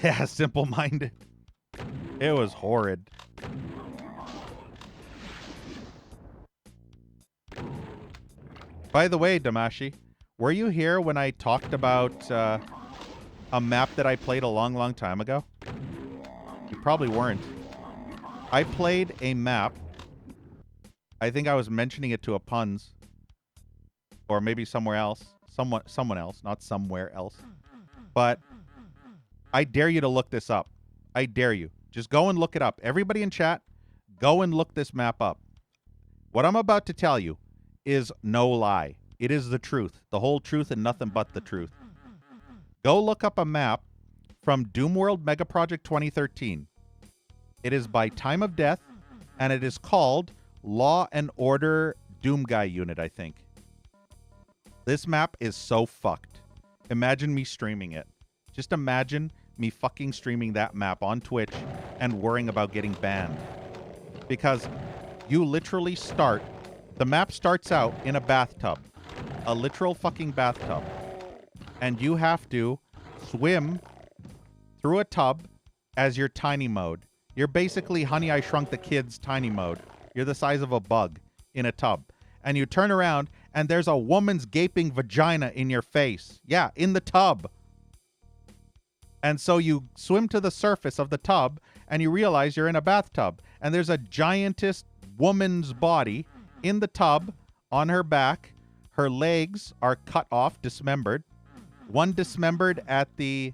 Yeah, simple-minded. It was horrid. By the way, Damashi, were you here when I talked about a map that I played a long, long time ago? You probably weren't. I played a map. I think I was mentioning it to a puns. Or maybe somewhere else. Someone else, not somewhere else. But I dare you to look this up. I dare you. Just go and look it up. Everybody in chat, go and look this map up. What I'm about to tell you is no lie. It is the truth. The whole truth and nothing but the truth. Go look up a map from Doom World Megaproject 2013. It is by Time of Death, and it is called Law and Order Doom Guy Unit, I think. This map is so fucked. Imagine me streaming it. Just imagine me fucking streaming that map on Twitch and worrying about getting banned. Because you literally start... The map starts out in a bathtub. A literal fucking bathtub. And you have to swim through a tub as your tiny mode. You're basically Honey, I Shrunk the Kids tiny mode. You're the size of a bug in a tub. And you turn around and there's a woman's gaping vagina in your face. Yeah, in the tub. And so you swim to the surface of the tub and you realize you're in a bathtub. And there's a giantess woman's body in the tub on her back. Her legs are cut off, dismembered. One dismembered at the...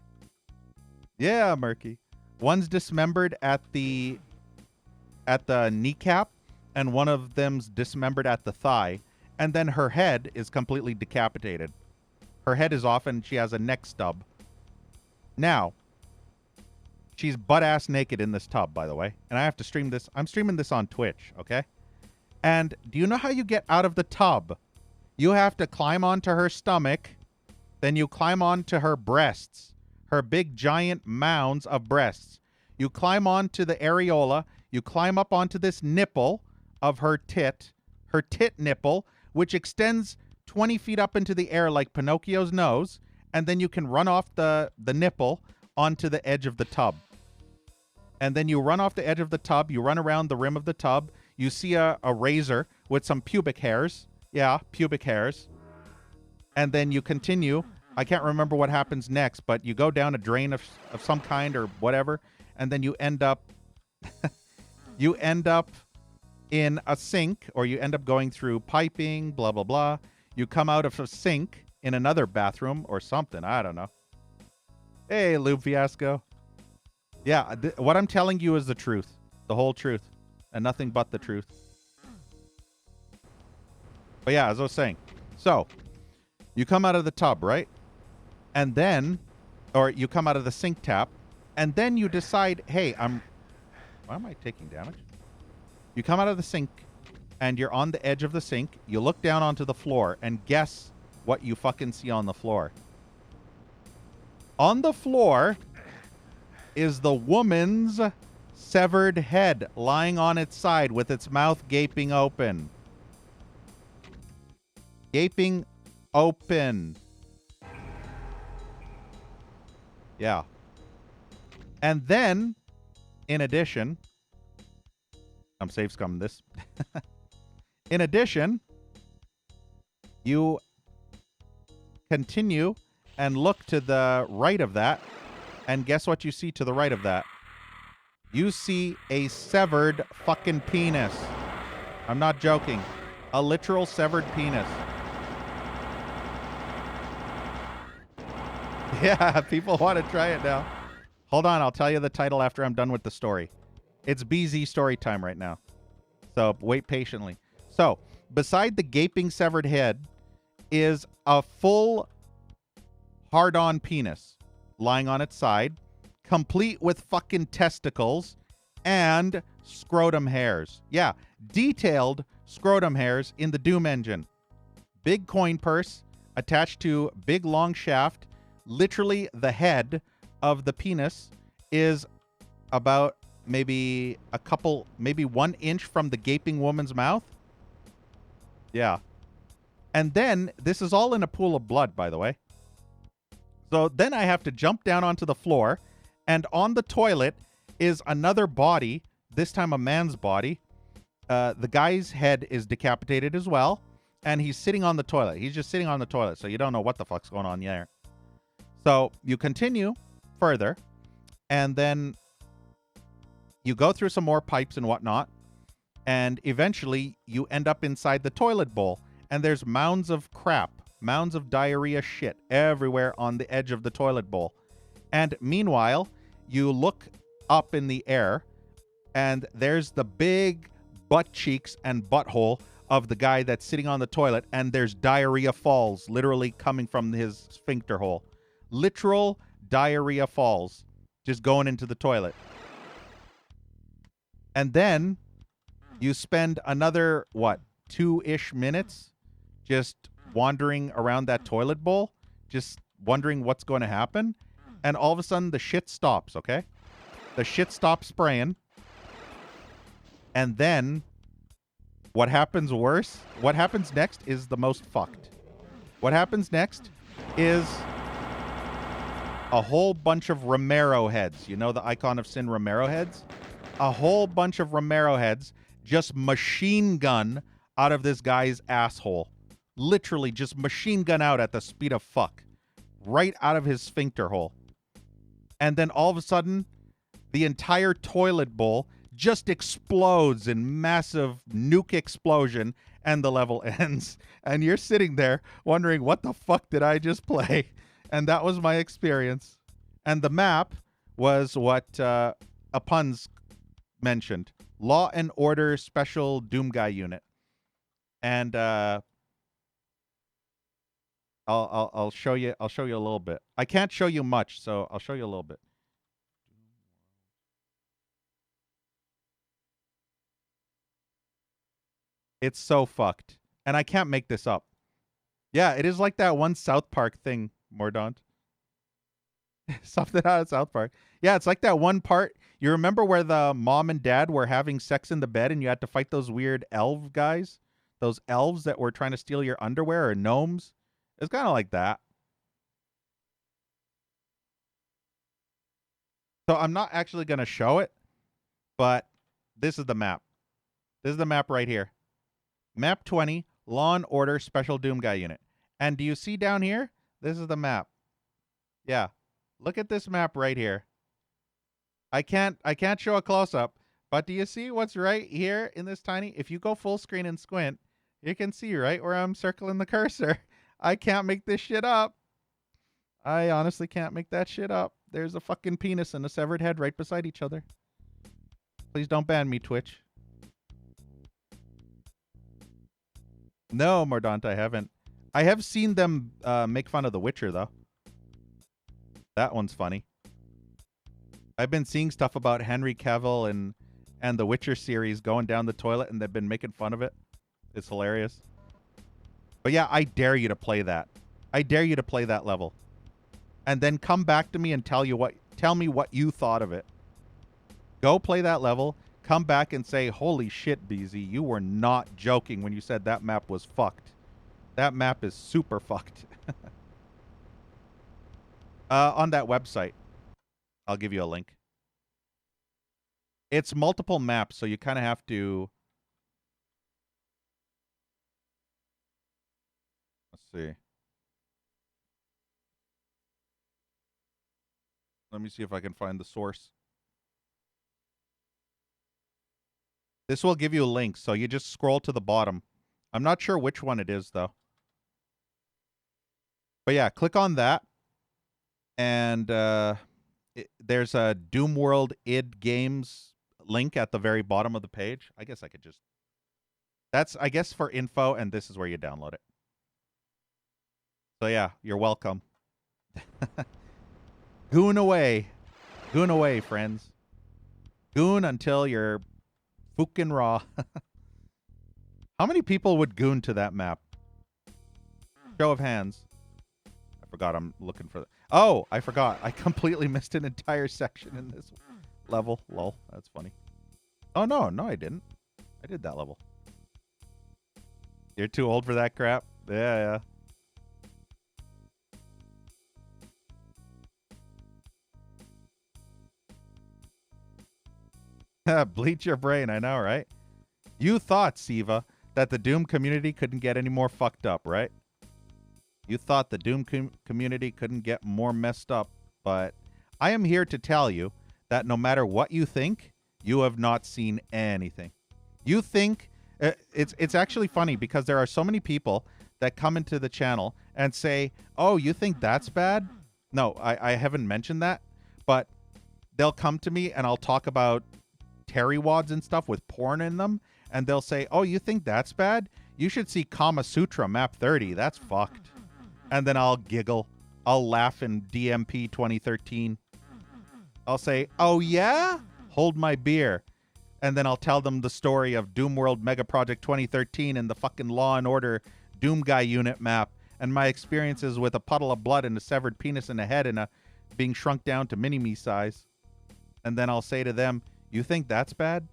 Yeah, Murky. One's dismembered at the kneecap, and one of them's dismembered at the thigh. And then her head is completely decapitated. Her head is off, and she has a neck stub. Now, she's butt-ass naked in this tub, by the way. And I have to stream this. I'm streaming this on Twitch, okay? And do you know how you get out of the tub? You have to climb onto her stomach. Then you climb onto her breasts. Her big, giant mounds of breasts. You climb onto the areola. You climb up onto this nipple of her tit nipple, which extends 20 feet up into the air like Pinocchio's nose, and then you can run off the nipple onto the edge of the tub. And then you run off the edge of the tub, you run around the rim of the tub, you see a razor with some pubic hairs. Yeah, pubic hairs. And then you continue. I can't remember what happens next, but you go down a drain of some kind or whatever, and then you end up in a sink, or you end up going through piping, blah, blah, blah. You come out of a sink in another bathroom or something. I don't know. Hey, Lube Fiasco. Yeah, what I'm telling you is the truth. The whole truth. And nothing but the truth. But yeah, as I was saying. So, you come out of the tub, right? And then, or you come out of the sink tap, and then you decide, hey, why am I taking damage? You come out of the sink, and you're on the edge of the sink. You look down onto the floor, and guess what you fucking see on the floor. On the floor is the woman's severed head lying on its side with its mouth gaping open. Gaping open. Yeah. And then, in addition, I'm safe scumming this. In addition, you continue and look to the right of that, and guess what you see to the right of that? You see a severed fucking penis. I'm not joking. A literal severed penis. Yeah, people want to try it now. Hold on, I'll tell you the title after I'm done with the story. It's BZ story time right now. So wait patiently. So, beside the gaping severed head is a full hard-on penis lying on its side, complete with fucking testicles and scrotum hairs. Yeah, detailed scrotum hairs in the Doom engine. Big coin purse attached to big long shaft. Literally, the head of the penis is about maybe 1 inch from the gaping woman's mouth. Yeah. And then, this is all in a pool of blood, by the way. So then I have to jump down onto the floor And on the toilet is another body, this time a man's body. The guy's head is decapitated as well, and he's sitting on the toilet. He's just sitting on the toilet, so you don't know what the fuck's going on there. So you continue further, and then you go through some more pipes and whatnot, and eventually you end up inside the toilet bowl, and there's mounds of crap, mounds of diarrhea shit everywhere on the edge of the toilet bowl. And meanwhile, you look up in the air, and there's the big butt cheeks and butthole of the guy that's sitting on the toilet, and there's diarrhea falls literally coming from his sphincter hole. Literal diarrhea falls just going into the toilet. And then you spend another, 2-ish minutes just wandering around that toilet bowl, just wondering what's going to happen. And all of a sudden, the shit stops, okay? The shit stops spraying. And then what happens next is the most fucked. What happens next is a whole bunch of Romero heads. You know the Icon of Sin Romero heads? A whole bunch of Romero heads just machine gun out of this guy's asshole. Literally just machine gun out at the speed of fuck. Right out of his sphincter hole. And then all of a sudden, the entire toilet bowl just explodes in massive nuke explosion, and the level ends. And you're sitting there wondering, what the fuck did I just play? And that was my experience. And the map was what Apuns mentioned. Law and Order Special Doom Guy Unit. And I'll show you a little bit. I can't show you much, so I'll show you a little bit. It's so fucked. And I can't make this up. Yeah, it is like that one South Park thing, Mordaunt. Something out of South Park. Yeah, it's like that one part. You remember where the mom and dad were having sex in the bed and you had to fight those weird elf guys? Those elves that were trying to steal your underwear, or gnomes? It's kind of like that. So I'm not actually going to show it, but this is the map. This is the map right here. Map 20, Law and Order Special Doom Guy Unit. And do you see down here? This is the map. Yeah. Look at this map right here. I can't show a close-up, but do you see what's right here in this tiny? If you go full screen and squint, you can see right where I'm circling the cursor. I can't make this shit up. I honestly can't make that shit up. There's a fucking penis and a severed head right beside each other. Please don't ban me, Twitch. No, Mordaunt, I haven't. I have seen them make fun of The Witcher, though. That one's funny. I've been seeing stuff about Henry Cavill and the Witcher series going down the toilet, and they've been making fun of it. It's hilarious. But yeah, I dare you to play that. I dare you to play that level. And then come back to me and tell me what you thought of it. Go play that level. Come back and say, holy shit, BZ, you were not joking when you said that map was fucked. That map is super fucked. On that website. I'll give you a link. It's multiple maps, so you kind of have to... Let's see. Let me see if I can find the source. This will give you a link, so you just scroll to the bottom. I'm not sure which one it is, though. But yeah, click on that. And there's a Doom World id Games link at the very bottom of the page. I guess I could just... That's, I guess, for info, and this is where you download it. So yeah, you're welcome. Goon away. Goon away, friends. Goon until you're fucking raw. How many people would goon to that map? Show of hands. I forgot I'm looking for... Oh, I forgot. I completely missed an entire section in this level. Lol, that's funny. Oh, no, I didn't. I did that level. You're too old for that crap? Yeah. Bleach your brain, I know, right? You thought, Siva, that the Doom community couldn't get any more fucked up, right? You thought the Doom community couldn't get more messed up, but I am here to tell you that no matter what you think, you have not seen anything. You think it's actually funny because there are so many people that come into the channel and say, "Oh, you think that's bad?" No, I haven't mentioned that, but they'll come to me and I'll talk about Terry wads and stuff with porn in them, and they'll say, "Oh, you think that's bad? You should see Kama Sutra Map 30. That's fucked." And then I'll giggle. I'll laugh in DMP 2013. I'll say, "Oh yeah? Hold my beer." And then I'll tell them the story of Doom World Megaproject 2013 and the fucking Law and Order Doom Guy unit map and my experiences with a puddle of blood and a severed penis in a head and a being shrunk down to mini-me size. And then I'll say to them, "You think that's bad?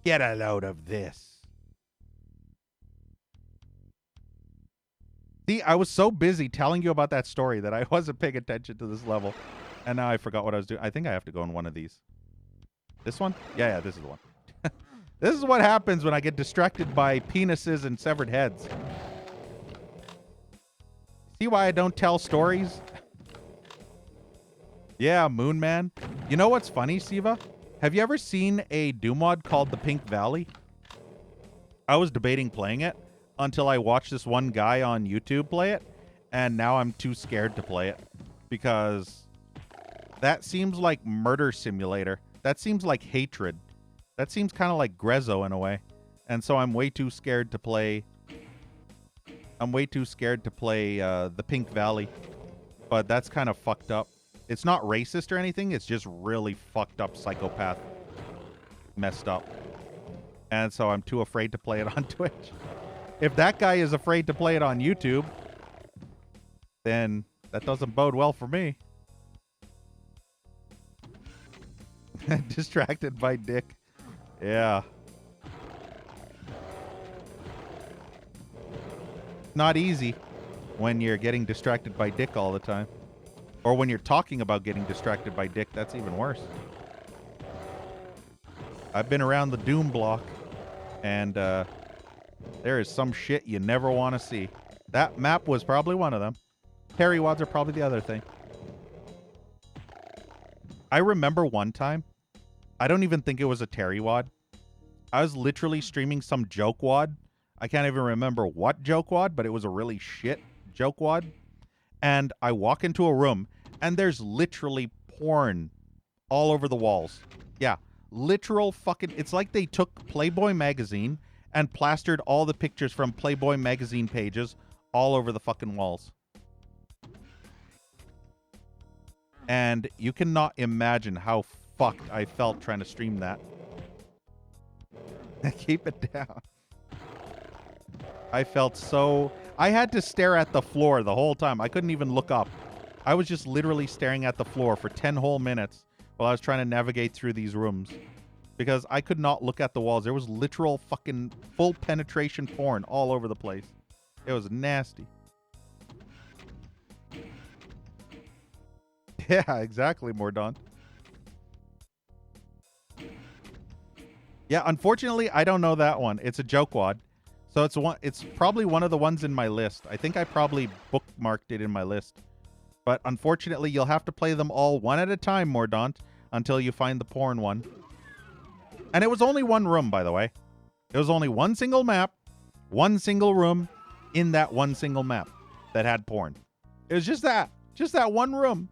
Get a load of this." See, I was so busy telling you about that story that I wasn't paying attention to this level. And now I forgot what I was doing. I think I have to go in one of these. This one? Yeah, this is the one. This is what happens when I get distracted by penises and severed heads. See why I don't tell stories? Yeah, Moon Man. You know what's funny, Siva? Have you ever seen a Doom WAD called The Pink Valley? I was debating playing it until I watched this one guy on YouTube play it, and now I'm too scared to play it because that seems like Murder Simulator. That seems like hatred. That seems kind of like Grezzo in a way. And so I'm way too scared to play. I'm way too scared to play The Pink Valley. But that's kind of fucked up. It's not racist or anything. It's just really fucked up psychopath. Messed up. And so I'm too afraid to play it on Twitch. If that guy is afraid to play it on YouTube, then that doesn't bode well for me. Distracted by dick. Yeah. Not easy when you're getting distracted by dick all the time. Or when you're talking about getting distracted by dick, that's even worse. I've been around the Doom block, and there is some shit you never want to see. That map was probably one of them. Terry wads are probably the other thing. I remember one time, I don't even think it was a Terry wad. I was literally streaming some joke wad. I can't even remember what joke wad, but it was a really shit joke wad. And I walk into a room, and there's literally porn all over the walls. Yeah, literal fucking... It's like they took Playboy magazine and plastered all the pictures from Playboy magazine pages all over the fucking walls. And you cannot imagine how fucked I felt trying to stream that. Keep it down. I felt so... I had to stare at the floor the whole time. I couldn't even look up. I was just literally staring at the floor for 10 whole minutes while I was trying to navigate through these rooms. Because I could not look at the walls. There was literal fucking full penetration porn all over the place. It was nasty. Yeah, exactly, Mordaunt. Yeah, unfortunately, I don't know that one. It's a joke wad. So it's probably one of the ones in my list. I think I probably bookmarked it in my list. But unfortunately, you'll have to play them all one at a time, Mordaunt, until you find the porn one. And it was only one room, by the way. It was only one single map, one single room in that one single map that had porn. It was just that one room.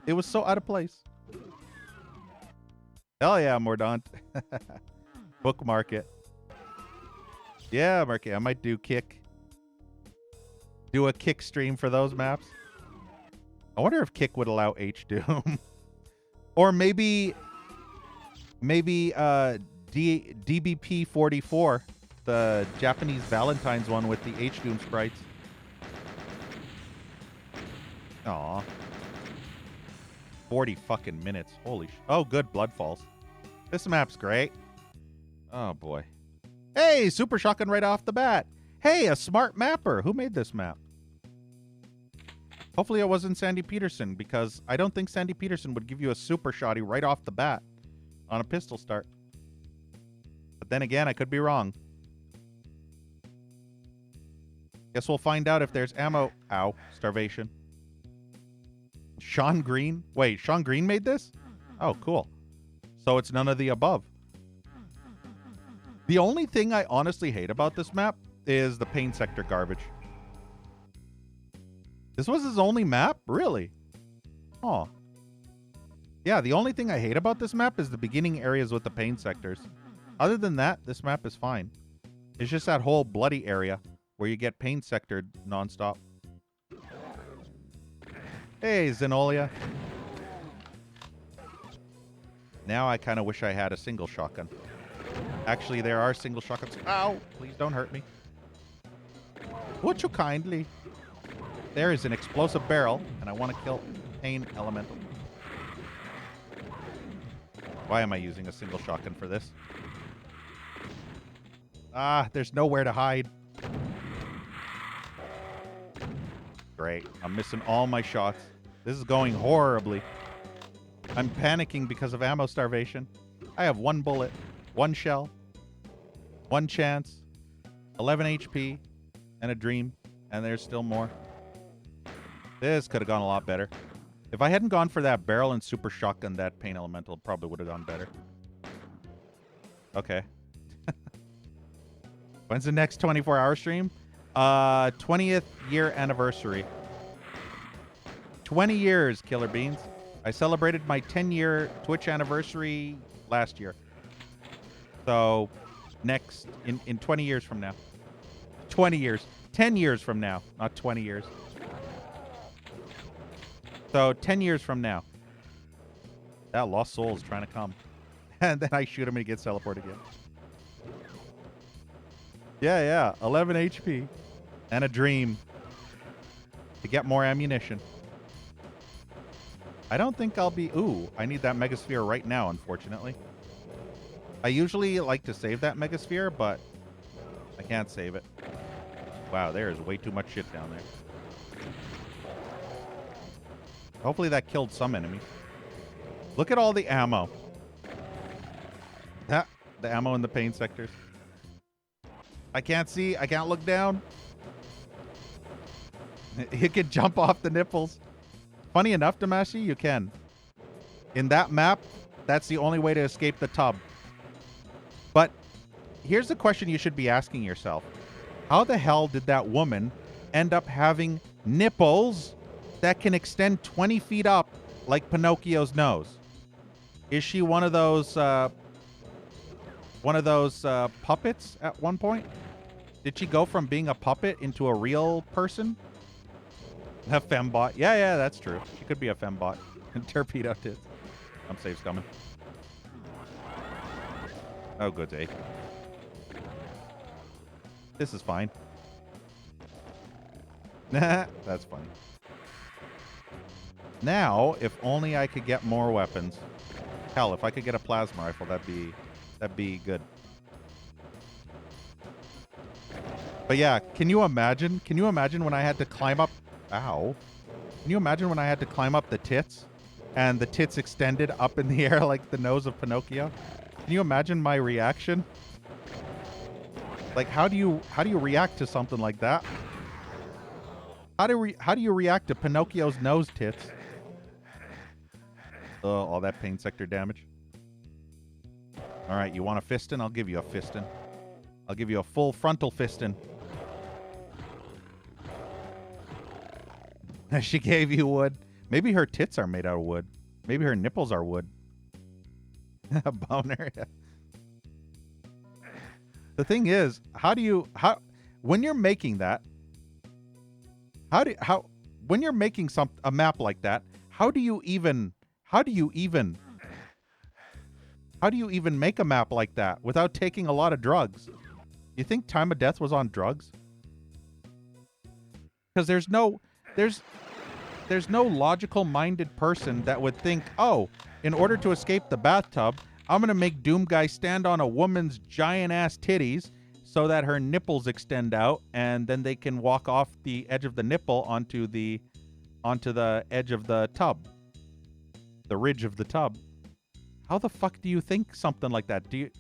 It was so out of place. Hell yeah, Mordaunt. Bookmark it. Yeah, Marky, I might do a Kick stream for those maps. I wonder if Kick would allow H-Doom. Or maybe DBP 44, the Japanese Valentine's one with the H-Doom sprites. Aw. 40 fucking minutes. Holy sh... Oh, good. Blood Falls. This map's great. Oh, boy. Hey, Super Shotgun right off the bat. Hey, a smart mapper. Who made this map? Hopefully it wasn't Sandy Peterson, because I don't think Sandy Peterson would give you a super shotty right off the bat on a pistol start. But then again, I could be wrong. Guess we'll find out if there's ammo. Ow. Starvation. Sean Green? Wait, Sean Green made this? Oh, cool. So it's none of the above. The only thing I honestly hate about this map is the pain sector garbage. This was his only map? Really? Oh. Yeah, the only thing I hate about this map is the beginning areas with the pain sectors. Other than that, this map is fine. It's just that whole bloody area where you get pain sectored nonstop. Hey, Zenolia. Now I kind of wish I had a single shotgun. Actually, there are single shotguns. Ow! Please don't hurt me. Would you kindly? There is an explosive barrel, and I want to kill Pain Elemental. Why am I using a single shotgun for this? Ah, there's nowhere to hide. Great. I'm missing all my shots. This is going horribly. I'm panicking because of ammo starvation. I have 1 bullet, 1 shell, 1 chance, 11 HP, and a dream. And there's still more. This could have gone a lot better. If I hadn't gone for that barrel and super shotgun, that Pain Elemental probably would have gone better. Okay. When's the next 24-hour stream? 20th year anniversary. 20 years, Killer Beans. I celebrated my 10-year Twitch anniversary last year. So, next, in 20 years from now. 20 years. 10 years from now, not 20 years. So, 10 years from now. That lost soul is trying to come. And then I shoot him and he gets teleported again. Yeah. 11 HP. And a dream. To get more ammunition. I don't think I'll be... Ooh, I need that Megasphere right now, unfortunately. I usually like to save that Megasphere, but I can't save it. Wow, there is way too much shit down there. Hopefully that killed some enemies. Look at all the ammo. The ammo in the pain sectors. I can't see. I can't look down. You can jump off the nipples. Funny enough, Damashi, you can. In that map, that's the only way to escape the tub. But here's the question you should be asking yourself. How the hell did that woman end up having nipples that can extend 20 feet up like Pinocchio's nose? Is she one of those puppets at one point? Did she go from being a puppet into a real person? A fembot. Yeah, that's true. She could be a fembot. Torpedo tits. I'm safe coming. Oh, good day. This is fine. That's funny. Now, if only I could get more weapons. Hell, if I could get a plasma rifle, that'd be good. But yeah, can you imagine? Can you imagine when I had to climb up? Ow. Can you imagine when I had to climb up the tits and the tits extended up in the air like the nose of Pinocchio? Can you imagine my reaction? Like, how do you react to something like that? How do you react to Pinocchio's nose tits? Oh, all that pain sector damage. All right, you want a fistin'? I'll give you a fistin'. I'll give you a full frontal fistin'. She gave you wood. Maybe her tits are made out of wood. Maybe her nipples are wood. Boner. The thing is, when you're making that, when you're making a map like that, how do you even make a map like that without taking a lot of drugs? You think Time of Death was on drugs? Because there's no logical-minded person that would think, oh, in order to escape the bathtub, I'm going to make Doom Guy stand on a woman's giant-ass titties so that her nipples extend out, and then they can walk off the edge of the nipple onto the edge of the tub. The ridge of the tub. How the fuck do you think something like that? Did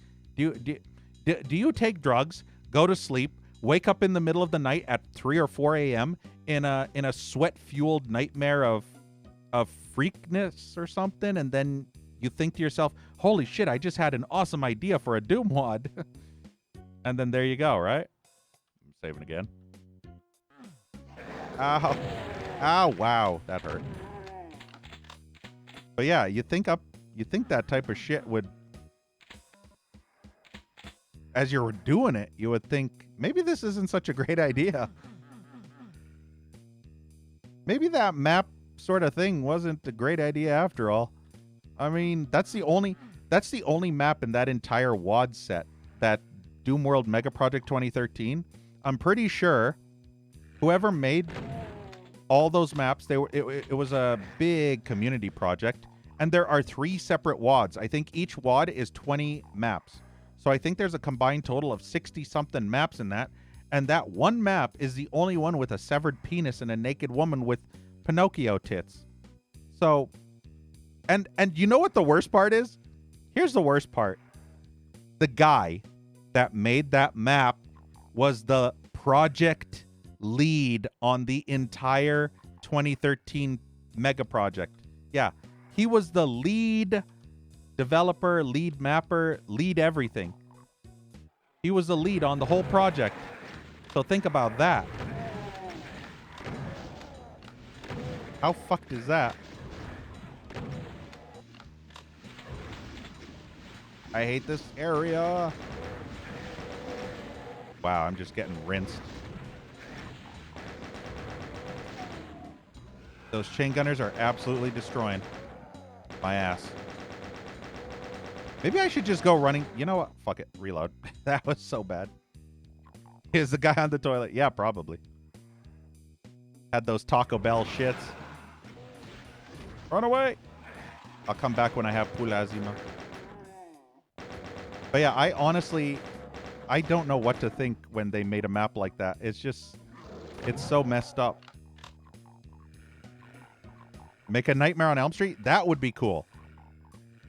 Do you take drugs, go to sleep, wake up in the middle of the night at 3 or 4 a.m. in a sweat-fueled nightmare of freakness or something, and then you think to yourself, holy shit, I just had an awesome idea for a Doom WAD. And then there you go, right? I'm saving again. Ow. Ow, wow, that hurt. But yeah, you think that type of shit would, as you were doing it, you would think, maybe this isn't such a great idea. Maybe that map sort of thing wasn't a great idea after all. I mean, that's the only map in that entire WAD set, that Doom World Mega Project 2013. I'm pretty sure whoever made all those maps, it was a big community project, and there are 3 separate WADs. I think each WAD is 20 maps. So I think there's a combined total of 60-something maps in that, and that one map is the only one with a severed penis and a naked woman with Pinocchio tits. So, and you know what the worst part is? Here's the worst part. The guy that made that map was the project lead on the entire 2013 mega project. Yeah, he was the lead developer, lead mapper, lead everything. He was the lead on the whole project. So think about that. How fucked is that? I hate this area. Wow, I'm just getting rinsed. Those chain gunners are absolutely destroying my ass. Maybe I should just go running. You know what? Fuck it. Reload. That was so bad. Is the guy on the toilet? Yeah, probably. Had those Taco Bell shits. Run away. I'll come back when I have Pulazima. But yeah, I don't know what to think when they made a map like that. It's so messed up. Make a Nightmare on Elm Street? That would be cool.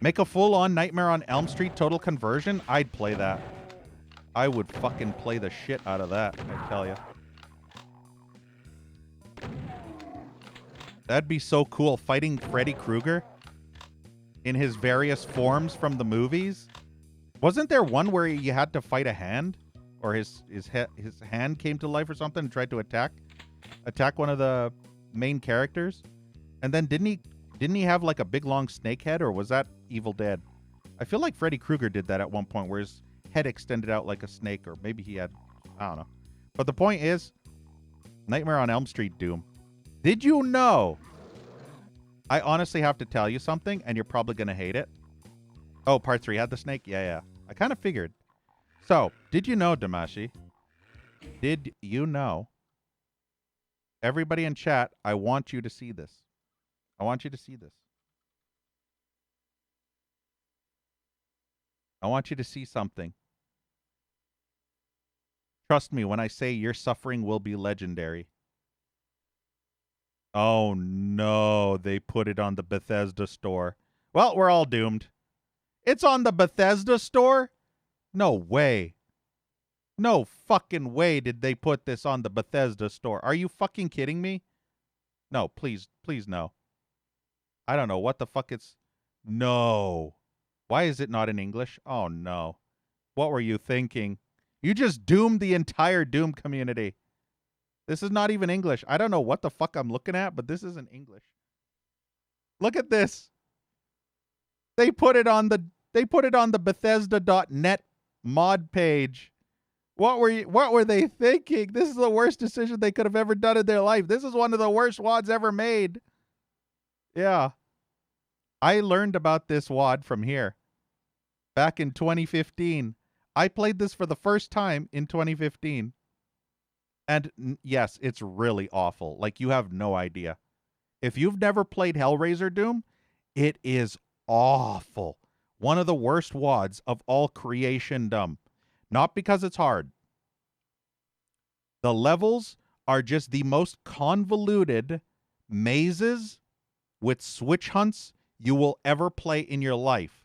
Make a full-on Nightmare on Elm Street total conversion? I'd play that. I would fucking play the shit out of that, I tell you. That'd be so cool, fighting Freddy Krueger in his various forms from the movies. Wasn't there one where you had to fight a hand? Or his hand came to life or something and tried to attack one of the main characters? And then didn't he have like a big long snake head, or was that Evil Dead? I feel like Freddy Krueger did that at one point where his head extended out like a snake, or maybe he had, I don't know. But the point is, Nightmare on Elm Street Doom. Did you know? I honestly have to tell you something, and you're probably going to hate it. Oh, part 3 had the snake? Yeah. I kind of figured. So, did you know, Damashi? Did you know? Everybody in chat, I want you to see this. I want you to see this. I want you to see something. Trust me when I say your suffering will be legendary. Oh no, they put it on the Bethesda store. Well, we're all doomed. It's on the Bethesda store? No way. No fucking way did they put this on the Bethesda store. Are you fucking kidding me? No, please no. I don't know what the fuck it's... No. Why is it not in English? Oh, no. What were you thinking? You just doomed the entire Doom community. This is not even English. I don't know what the fuck I'm looking at, but this isn't English. Look at this. They put it on the Bethesda.net mod page. What were they thinking? This is the worst decision they could have ever done in their life. This is one of the worst WADs ever made. Yeah. I learned about this WAD from here. Back in 2015. I played this for the first time in 2015. And yes, it's really awful. Like, you have no idea. If you've never played Hellraiser Doom, it is awful. One of the worst WADs of all creationdom. Not because it's hard. The levels are just the most convoluted mazes with switch hunts you will ever play in your life.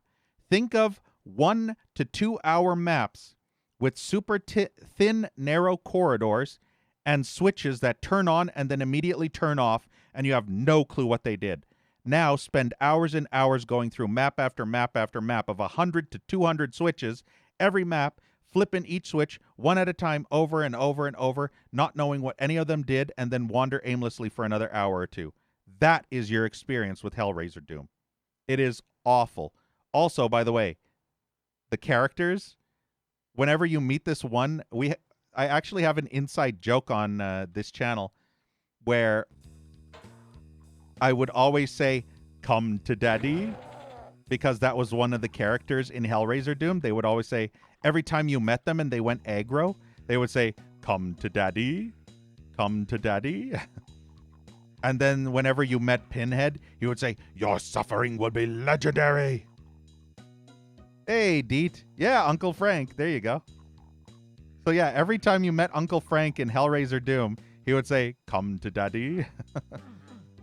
Think of 1 to 2 hour maps with super thin, narrow corridors and switches that turn on and then immediately turn off, and you have no clue what they did. Now spend hours and hours going through map after map after map of 100 to 200 switches, every map, flipping each switch one at a time over and over and over, not knowing what any of them did, and then wander aimlessly for another hour or two. That is your experience with Hellraiser Doom. It is awful. Also, by the way, the characters, whenever you meet this one, I actually have an inside joke on this channel where I would always say, "Come to daddy," because that was one of the characters in Hellraiser Doom. They would always say, every time you met them and they went aggro, they would say, "Come to daddy, come to daddy." And then whenever you met Pinhead, he would say, "Your suffering will be legendary." Hey, Deet. Yeah, Uncle Frank. There you go. So yeah, every time you met Uncle Frank in Hellraiser Doom, he would say, "Come to daddy."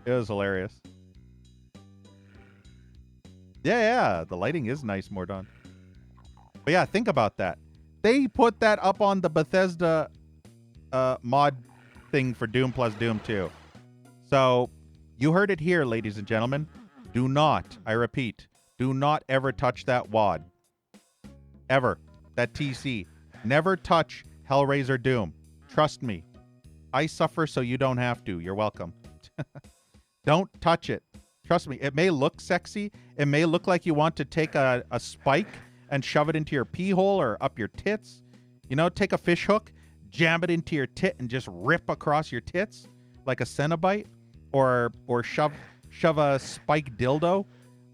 It was hilarious. Yeah, the lighting is nice, Mordon. But yeah, think about that. They put that up on the Bethesda mod thing for Doom plus Doom 2. So you heard it here, ladies and gentlemen. Do not, I repeat, do not ever touch that WAD. Ever. That TC. Never touch Hellraiser Doom. Trust me. I suffer so you don't have to. You're welcome. Don't touch it. Trust me. It may look sexy. It may look like you want to take a spike and shove it into your pee hole or up your tits. You know, take a fish hook, jam it into your tit and just rip across your tits like a Cenobite, or shove a spike dildo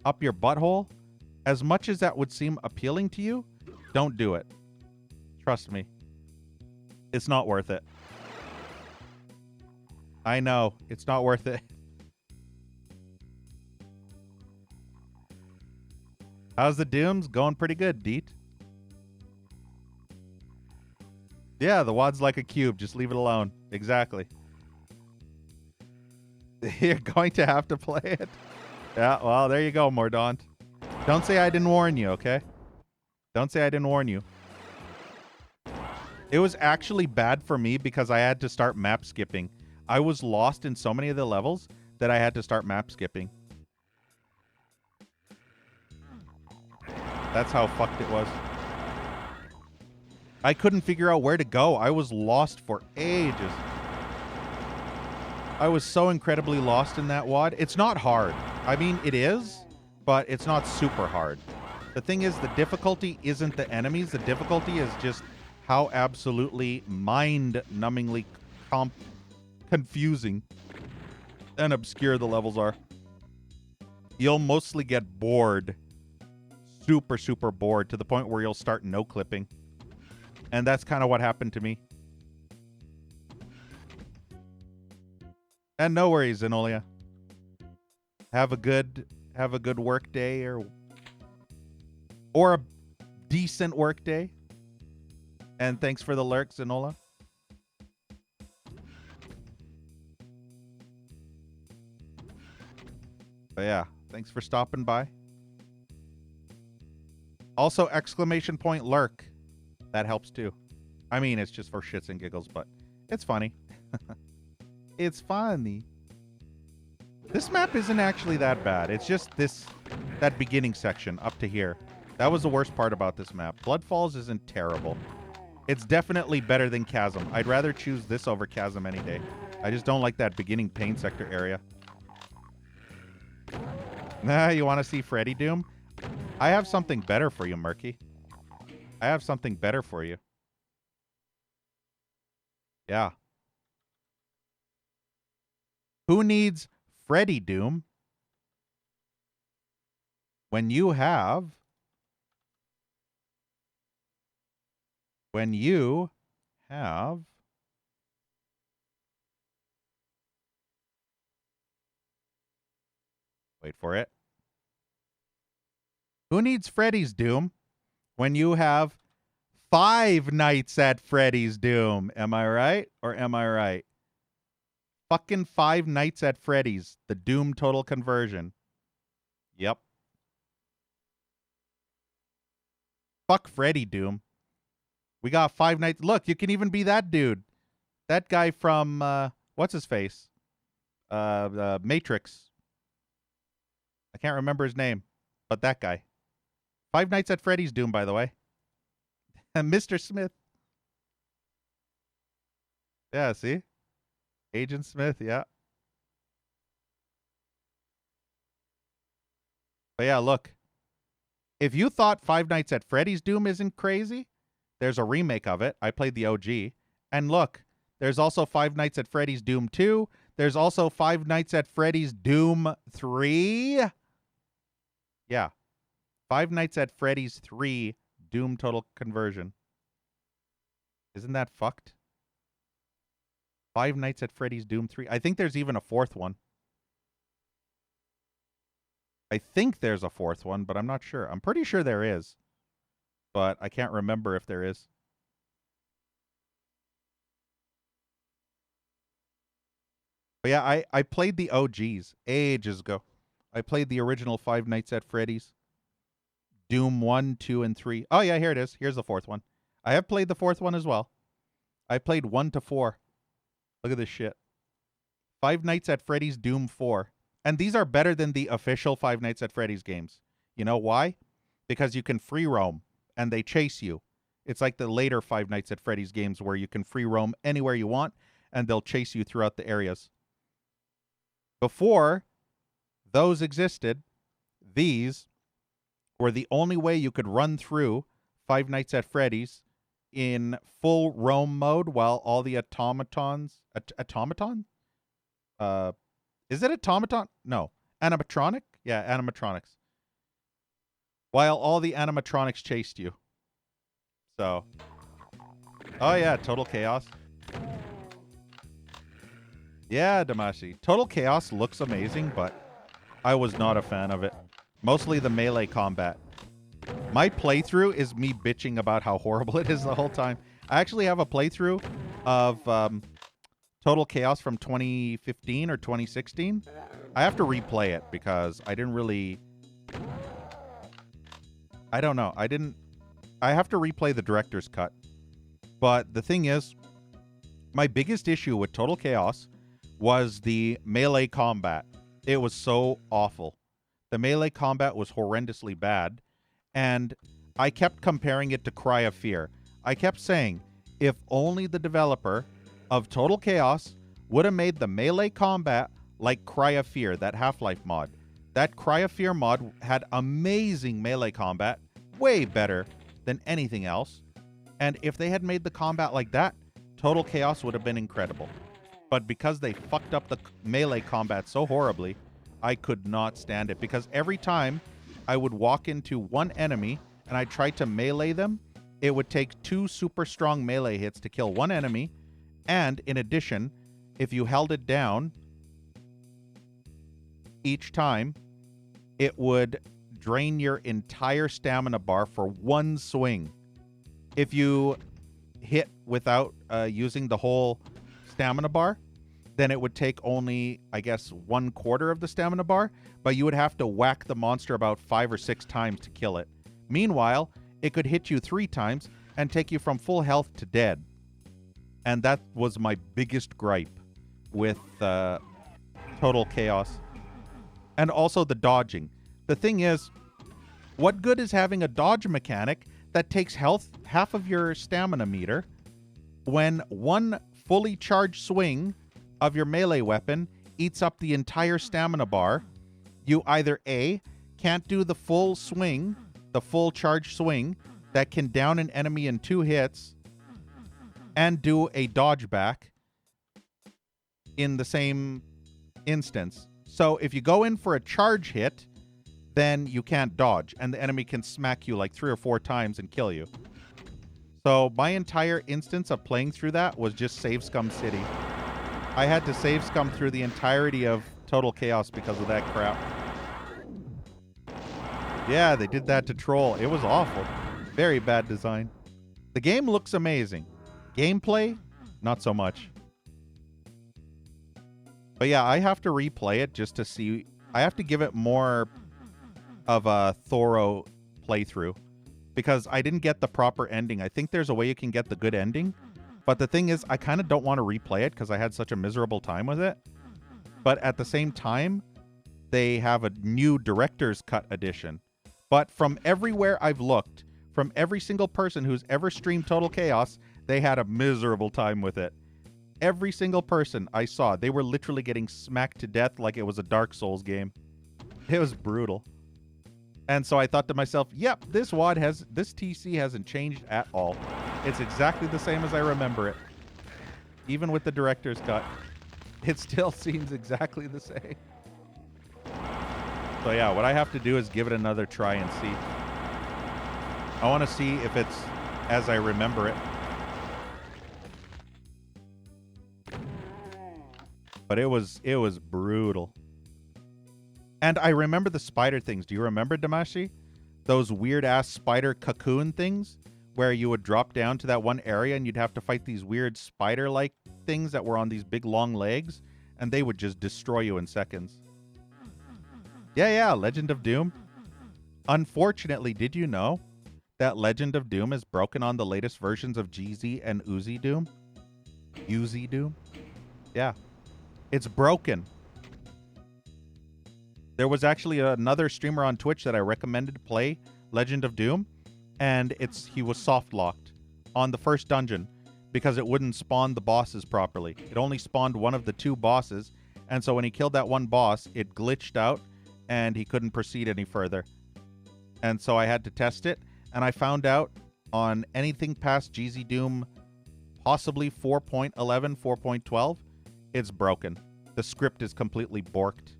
up your butthole. As much as that would seem appealing to you, don't do it. Trust me. It's not worth it. I know. It's not worth it. How's the Dooms? Going pretty good, Deet. Yeah, the WAD's like a cube. Just leave it alone. Exactly. You're going to have to play it. Yeah, well, there you go, Mordaunt. Don't say I didn't warn you, okay? Don't say I didn't warn you. It was actually bad for me because I had to start map skipping. I was lost in so many of the levels that I had to start map skipping. That's how fucked it was. I couldn't figure out where to go. I was lost for ages. I was so incredibly lost in that WAD. It's not hard. I mean, it is, but it's not super hard. The thing is, the difficulty isn't the enemies. The difficulty is just how absolutely mind-numbingly confusing and obscure the levels are. You'll mostly get bored. Super, super bored to the point where you'll start no-clipping. And that's kind of what happened to me. And no worries, Zenolia. Have a good work day or a decent work day. And thanks for the lurk, Zenola. But yeah, thanks for stopping by. Also, ! lurk. That helps too. I mean, it's just for shits and giggles, but it's funny. It's funny. This map isn't actually that bad. It's just that beginning section up to here. That was the worst part about this map. Blood Falls isn't terrible. It's definitely better than Chasm. I'd rather choose this over Chasm any day. I just don't like that beginning pain sector area. Nah, you want to see Freddy Doom? I have something better for you, Murky. I have something better for you. Yeah. Who needs Freddy Doom when you have wait for it. Who needs Freddy's Doom when you have Five Nights at Freddy's Doom? Am I right? Or am I right? Fucking Five Nights at Freddy's, the Doom total conversion. Yep. Fuck Freddy Doom. We got Five Nights. Look, you can even be that dude. That guy from, what's his face? Matrix. I can't remember his name, but that guy. Five Nights at Freddy's Doom, by the way. And Mr. Smith. Yeah, see? Agent Smith, yeah. But yeah, look. If you thought Five Nights at Freddy's Doom isn't crazy, there's a remake of it. I played the OG. And look, there's also Five Nights at Freddy's Doom 2. There's also Five Nights at Freddy's Doom 3. Yeah. Five Nights at Freddy's 3 Doom Total Conversion. Isn't that fucked? Five Nights at Freddy's Doom 3. I think there's even a fourth one. I think there's a fourth one, but I'm not sure. I'm pretty sure there is. But I can't remember if there is. But yeah, I played the OGs ages ago. I played the original Five Nights at Freddy's. Doom 1, 2, and 3. Oh, yeah, here it is. Here's the fourth one. I have played the fourth one as well. I played 1 to 4. Look at this shit. Five Nights at Freddy's Doom 4. And these are better than the official Five Nights at Freddy's games. You know why? Because you can free roam, and they chase you. It's like the later Five Nights at Freddy's games where you can free roam anywhere you want, and they'll chase you throughout the areas. Before those existed, these were the only way you could run through Five Nights at Freddy's in full roam mode while all the automatons... automaton? Is it automaton? No. Animatronic? Yeah, animatronics. While all the animatronics chased you. So. Oh, yeah, Total Chaos. Yeah, Damashi. Total Chaos looks amazing, but I was not a fan of it. Mostly the melee combat. My playthrough is me bitching about how horrible it is the whole time. I actually have a playthrough of Total Chaos from 2015 or 2016. I have to replay it because I didn't really... I don't know. I have to replay the director's cut. But the thing is, my biggest issue with Total Chaos was the melee combat. It was so awful. The melee combat was horrendously bad, and I kept comparing it to Cry of Fear. I kept saying, if only the developer of Total Chaos would have made the melee combat like Cry of Fear, that Half-Life mod. That Cry of Fear mod had amazing melee combat, way better than anything else. And if they had made the combat like that, Total Chaos would have been incredible. But because they fucked up the melee combat so horribly, I could not stand it. Because every time I would walk into one enemy and I tried to melee them, it would take 2 super strong melee hits to kill one enemy. And in addition, if you held it down each time, it would drain your entire stamina bar for one swing. If you hit without using the whole stamina bar, then it would take only, I guess, 1/4 of the stamina bar, but you would have to whack the monster about 5 or 6 times to kill it. Meanwhile, it could hit you 3 times and take you from full health to dead. And that was my biggest gripe with Total Chaos. And also the dodging. The thing is, what good is having a dodge mechanic that takes half of your stamina meter when one fully charged swing of your melee weapon eats up the entire stamina bar? You either A, can't do the full swing, the full charge swing that can down an enemy in 2 hits and do a dodge back in the same instance. So if you go in for a charge hit, then you can't dodge, and the enemy can smack you like 3 or 4 times and kill you. So my entire instance of playing through that was just Save Scum City. I had to save scum through the entirety of Total Chaos because of that crap. Yeah, they did that to Troll. It was awful. Very bad design. The game looks amazing. Gameplay, not so much. But yeah, I have to replay it just to see. I have to give it more of a thorough playthrough because I didn't get the proper ending. I think there's a way you can get the good ending. But the thing is, I kind of don't want to replay it because I had such a miserable time with it. But at the same time, they have a new director's cut edition. But from everywhere I've looked, from every single person who's ever streamed Total Chaos, they had a miserable time with it. Every single person I saw, they were literally getting smacked to death like it was a Dark Souls game. It was brutal. And so I thought to myself, yep, this TC hasn't changed at all. It's exactly the same as I remember it. Even with the director's cut, it still seems exactly the same. So yeah, what I have to do is give it another try and see. I want to see if it's as I remember it. But it was brutal. And I remember the spider things. Do you remember, Damashi? Those weird-ass spider cocoon things where you would drop down to that one area and you'd have to fight these weird spider-like things that were on these big, long legs, and they would just destroy you in seconds. Yeah, Legend of Doom. Unfortunately, did you know that Legend of Doom is broken on the latest versions of GZ and Uzi Doom? Uzi Doom? Yeah. It's broken. There was actually another streamer on Twitch that I recommended to play Legend of Doom, and he was soft locked on the first dungeon because it wouldn't spawn the bosses properly. It only spawned one of the two bosses, and so when he killed that one boss, it glitched out and he couldn't proceed any further. And so I had to test it, and I found out on anything past GZ Doom, possibly 4.11, 4.12, it's broken. The script is completely borked.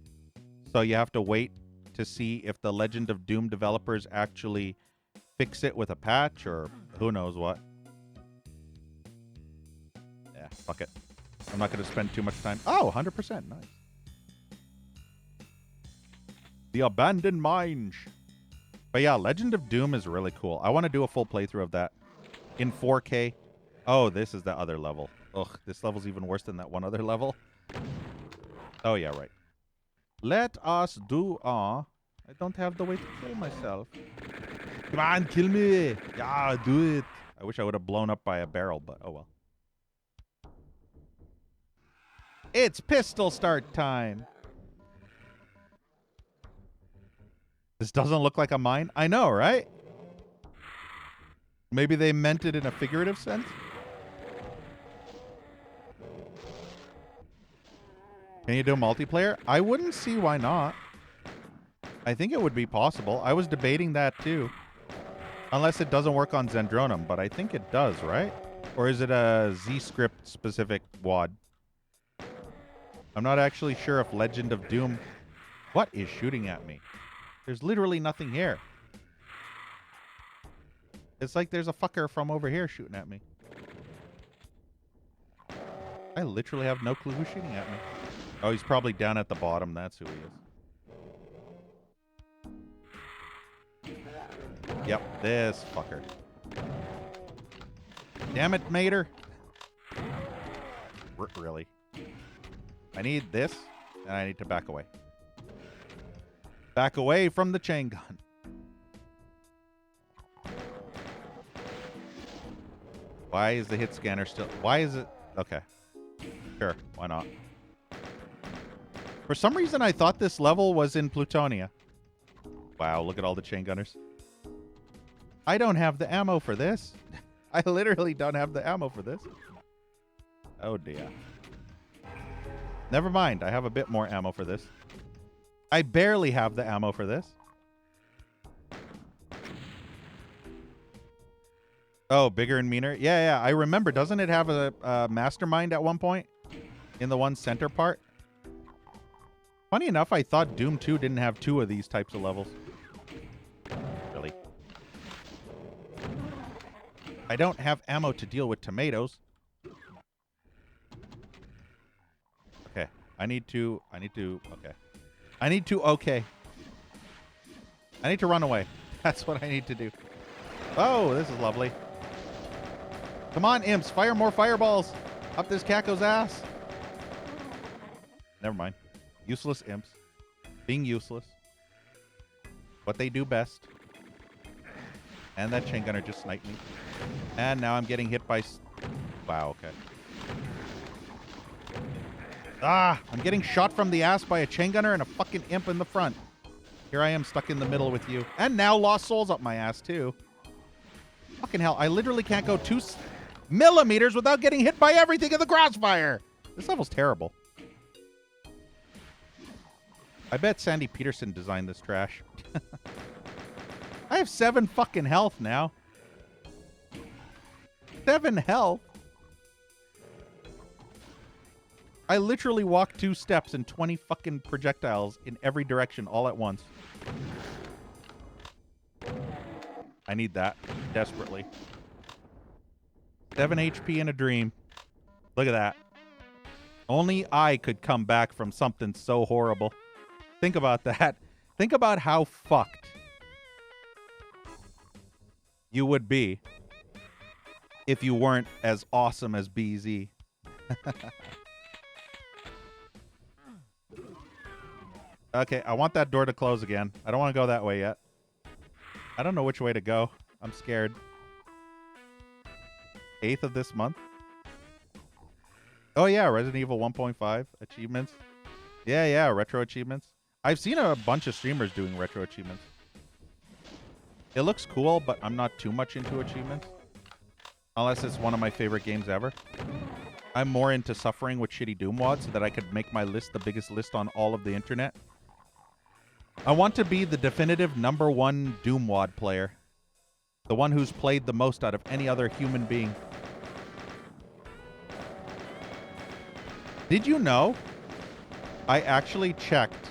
So you have to wait to see if the Legend of Doom developers actually fix it with a patch or who knows what. Yeah, fuck it. I'm not going to spend too much time. Oh, 100%. Nice. The Abandoned Mines. But yeah, Legend of Doom is really cool. I want to do a full playthrough of that in 4K. Oh, this is the other level. Ugh, this level's even worse than that one other level. Oh, yeah, right. Let us do... I don't have the way to kill myself. Come on, kill me. Yeah, do it. I wish I would have blown up by a barrel, but oh well. It's pistol start time. This doesn't look like a mine. I know, right? Maybe they meant it in a figurative sense? Can you do multiplayer? I wouldn't see why not. I think it would be possible. I was debating that too. Unless it doesn't work on Zendronum, but I think it does, right? Or is it a Z-script specific WAD? I'm not actually sure if Legend of Doom... What is shooting at me? There's literally nothing here. It's like there's a fucker from over here shooting at me. I literally have no clue who's shooting at me. Oh, he's probably down at the bottom. That's who he is. Yep, this fucker. Damn it, Mater. Really? I need this, and I need to back away. Back away from the chain gun. Why is the hit scanner still... Why is it... Okay. Sure, why not? For some reason, I thought this level was in Plutonia. Wow, look at all the chain gunners. I don't have the ammo for this. I literally don't have the ammo for this. Oh, dear. Never mind. I have a bit more ammo for this. I barely have the ammo for this. Oh, bigger and meaner? Yeah. I remember. Doesn't it have a mastermind at one point? In the one center part? Funny enough, I thought Doom 2 didn't have two of these types of levels. Really? I don't have ammo to deal with tomatoes. Okay. I need to, okay. I need to run away. That's what I need to do. Oh, this is lovely. Come on, imps. Fire more fireballs up this Caco's ass. Never mind. Useless imps. Being useless. What they do best. And that chain gunner just sniped me. And now I'm getting hit by... Wow, okay. Ah! I'm getting shot from the ass by a chain gunner and a fucking imp in the front. Here I am stuck in the middle with you. And now Lost Souls up my ass, too. Fucking hell, I literally can't go 2 millimeters without getting hit by everything in the crossfire. This level's terrible. I bet Sandy Peterson designed this trash. I have 7 fucking health now. 7 health? I literally walked 2 steps and 20 fucking projectiles in every direction all at once. I need that desperately. 7 HP in a dream. Look at that. Only I could come back from something so horrible. Think about that. Think about how fucked you would be if you weren't as awesome as BZ. Okay, I want that door to close again. I don't want to go that way yet. I don't know which way to go. I'm scared. 8th of this month? Oh, yeah, Resident Evil 1.5 achievements. Yeah, retro achievements. I've seen a bunch of streamers doing retro achievements. It looks cool, but I'm not too much into achievements. Unless it's one of my favorite games ever. I'm more into suffering with shitty Doom WAD so that I could make my list the biggest list on all of the internet. I want to be the definitive #1 Doom WAD player. The one who's played the most out of any other human being. Did you know? I actually checked.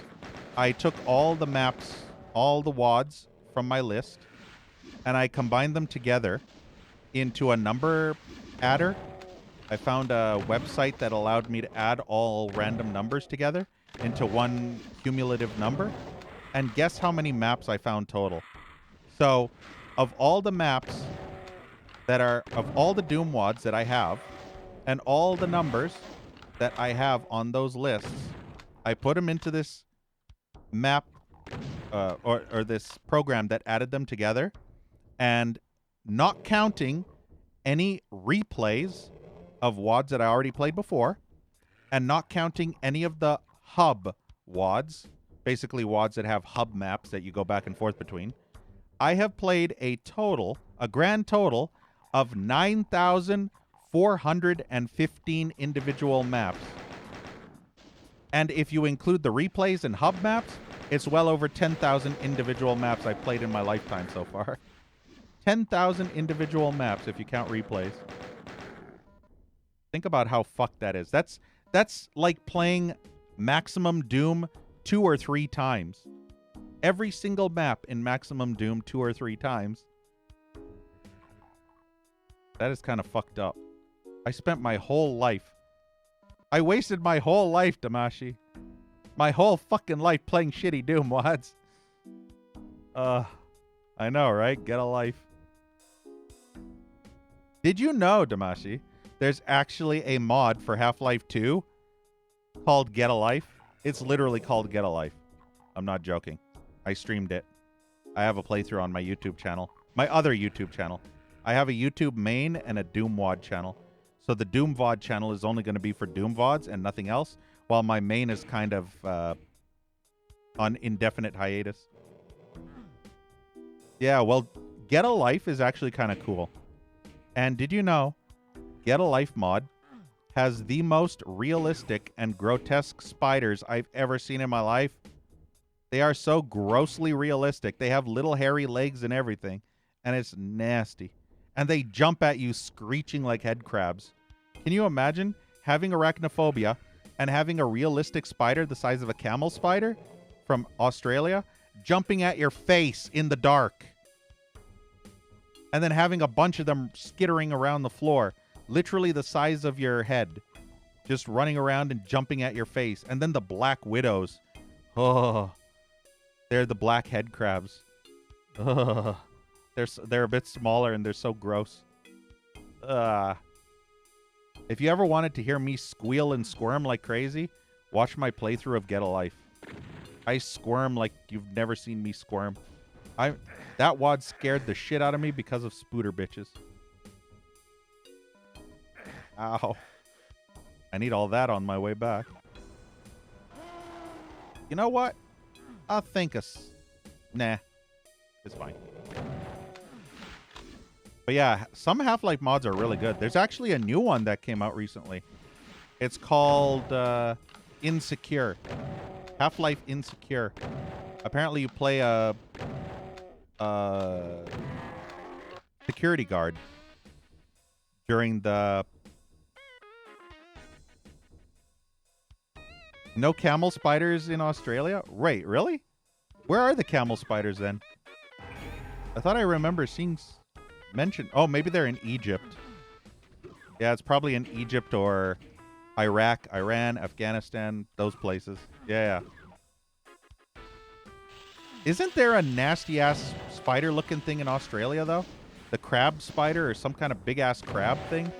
I took all the maps, all the WADs from my list, and I combined them together into a number adder. I found a website that allowed me to add all random numbers together into one cumulative number. And guess how many maps I found total? So, of all the maps that are, of all the Doom WADs that I have, and all the numbers that I have on those lists, I put them into this map, or this program that added them together, and not counting any replays of WADs that I already played before, and not counting any of the hub WADs, basically WADs that have hub maps that you go back and forth between, I have played a grand total of 9,415 individual maps. And if you include the replays and hub maps, it's well over 10,000 individual maps I've played in my lifetime so far. 10,000 individual maps if you count replays. Think about how fucked that is. That's like playing Maximum Doom 2 or 3 times. Every single map in Maximum Doom 2 or 3 times. That is kind of fucked up. I spent my whole life. I wasted my whole life, Damashi. My whole fucking life playing shitty Doom WADs. I know, right? Get a life. Did you know, Damashi, there's actually a mod for Half-Life 2 called Get a Life? It's literally called Get a Life. I'm not joking. I streamed it. I have a playthrough on my YouTube channel. My other YouTube channel. I have a YouTube main and a Doom WAD channel. So the Doom VOD channel is only going to be for Doom VODs and nothing else, while my main is kind of on indefinite hiatus. Yeah, well, Get a Life is actually kind of cool. And did you know, Get a Life mod has the most realistic and grotesque spiders I've ever seen in my life. They are so grossly realistic. They have little hairy legs and everything, and it's nasty. And they jump at you screeching like head crabs. Can you imagine having arachnophobia and having a realistic spider the size of a camel spider from Australia jumping at your face in the dark? And then having a bunch of them skittering around the floor, literally the size of your head, just running around and jumping at your face. And then the black widows. Oh, they're the black head crabs. Oh, they're a bit smaller and they're so gross. If you ever wanted to hear me squeal and squirm like crazy, watch my playthrough of Get a Life. I squirm like you've never seen me squirm. That WAD scared the shit out of me because of spooter bitches. Ow. I need all that on my way back. You know what? I'll think nah. It's fine. But yeah, some Half-Life mods are really good. There's actually a new one that came out recently. It's called Insecure. Half-Life Insecure. Apparently you play a security guard during the... No camel spiders in Australia? Right, really? Where are the camel spiders then? I thought I remember seeing mention. Oh, maybe they're in Egypt. Yeah, it's probably in Egypt or Iraq, Iran, Afghanistan, those places. Yeah. Isn't there a nasty-ass spider-looking thing in Australia, though? The crab spider or some kind of big-ass crab thing?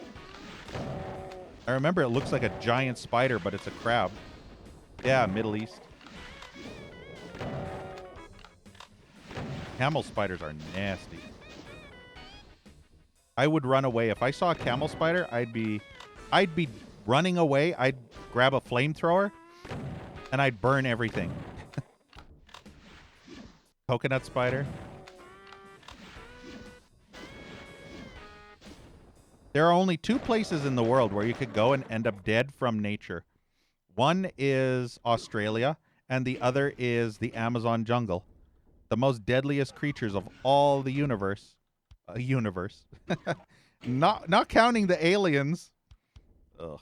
I remember it looks like a giant spider, but it's a crab. Yeah, Middle East. Camel spiders are nasty. I would run away. If I saw a camel spider, I'd be running away. I'd grab a flamethrower, and I'd burn everything. Coconut spider. There are only 2 places in the world where you could go and end up dead from nature. One is Australia, and the other is the Amazon jungle. The most deadliest creatures of all the universe. Not counting the aliens. Ugh.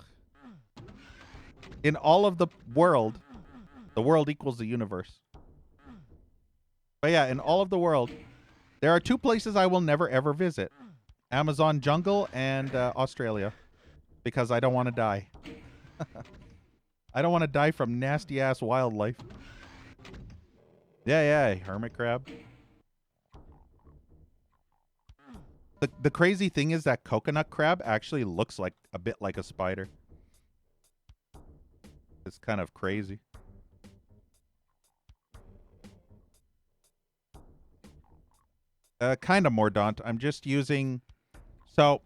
In all of the world equals the universe. But yeah, in all of the world, there are 2 places I will never ever visit. Amazon jungle and Australia. Because I don't want to die. I don't want to die from nasty-ass wildlife. Yeah, hermit crab. The crazy thing is that coconut crab actually looks like a bit like a spider. It's kind of crazy. Kind of Mordaunt. I'm just using... So,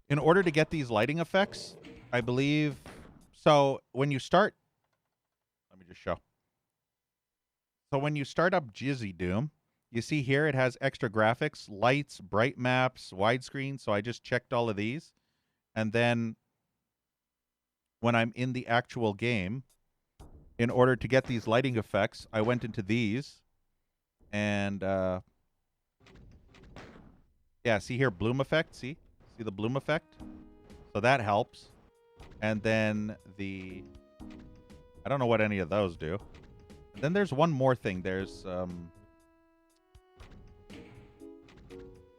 in order to get these lighting effects, I believe... So, when you start... Let me just show. So, when you start up Jizzy Doom, you see here it has extra graphics, lights, bright maps, widescreen. So, I just checked all of these. And then, when I'm in the actual game, in order to get these lighting effects, I went into these. And, yeah, see here, bloom effect, see? See the bloom effect? So that helps. And then the... I don't know what any of those do. And then there's one more thing. There's, I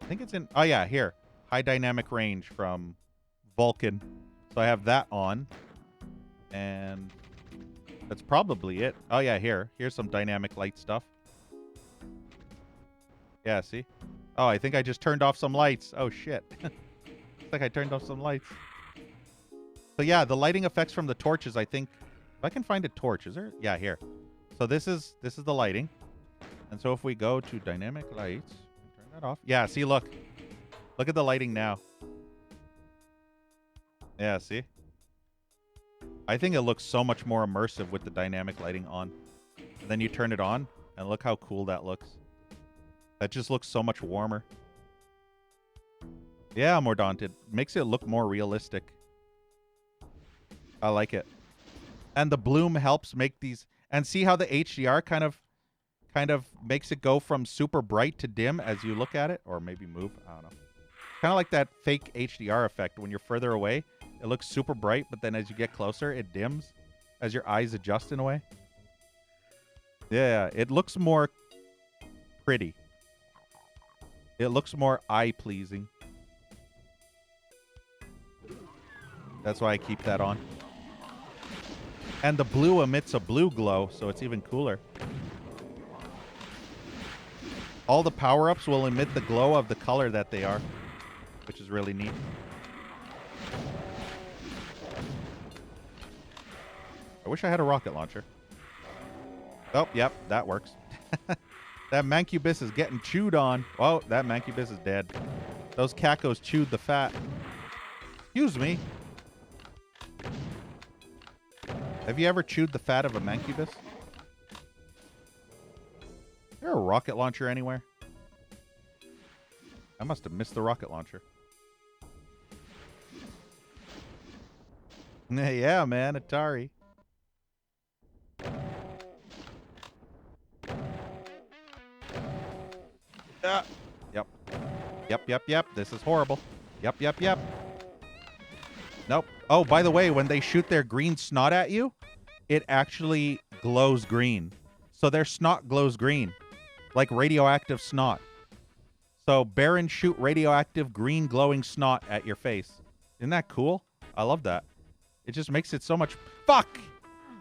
think it's in... Oh, yeah, here. High dynamic range from Vulcan. So I have that on. And that's probably it. Oh, yeah, here. Here's some dynamic light stuff. Yeah, see? Oh, I think I just turned off some lights. Oh, shit. Looks like I turned off some lights. So, yeah, the lighting effects from the torches, I think... If I can find a torch, is there? Yeah, here. So this is the lighting. And so if we go to dynamic lights... Turn that off. Yeah, see, look. Look at the lighting now. Yeah, see? I think it looks so much more immersive with the dynamic lighting on. And then you turn it on, and look how cool that looks. That just looks so much warmer. Yeah, Mordaunt. It makes it look more realistic. I like it. And the bloom helps make these... And see how the HDR kind of makes it go from super bright to dim as you look at it? Or maybe move. I don't know. Kind of like that fake HDR effect. When you're further away, it looks super bright, but then as you get closer, it dims as your eyes adjust in a way. Yeah, it looks more pretty. It looks more eye-pleasing. That's why I keep that on. And the blue emits a blue glow, so it's even cooler. All the power-ups will emit the glow of the color that they are, which is really neat. I wish I had a rocket launcher. Oh, yep, that works. That mancubus is getting chewed on. Oh, that mancubus is dead. Those cacos chewed the fat. Excuse me. Have you ever chewed the fat of a mancubus? Is there a rocket launcher anywhere? I must have missed the rocket launcher. Yeah, man, Atari. Yep. Yep. This is horrible. Yep. Nope. Oh, by the way, when they shoot their green snot at you, it actually glows green. So their snot glows green, like radioactive snot. So Baron shoot radioactive green glowing snot at your face. Isn't that cool? I love that. It just makes it so much... Fuck!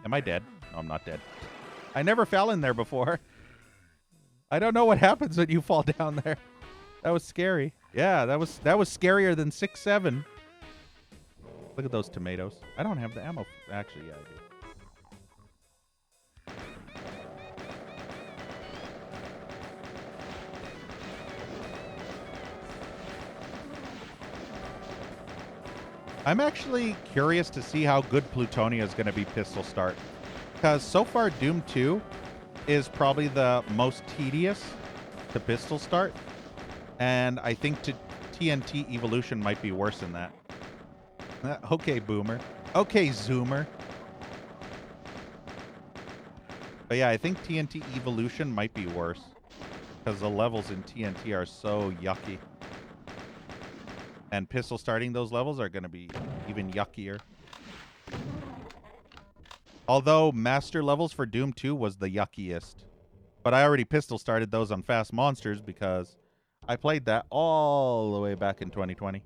Am I dead? No, I'm not dead. I never fell in there before. I don't know what happens when you fall down there. That was scary. Yeah, that was scarier than 6-7. Look at those tomatoes. I don't have the ammo. Actually, yeah, I do. I'm actually curious to see how good Plutonia is going to be pistol start. Because so far, Doom 2 is probably the most tedious to pistol start. And I think TNT Evolution might be worse than that. Okay, Boomer. Okay, Zoomer. But yeah, I think TNT Evolution might be worse. Because the levels in TNT are so yucky. And pistol starting those levels are going to be even yuckier. Although Master levels for Doom 2 was the yuckiest. But I already pistol started those on Fast Monsters because I played that all the way back in 2020.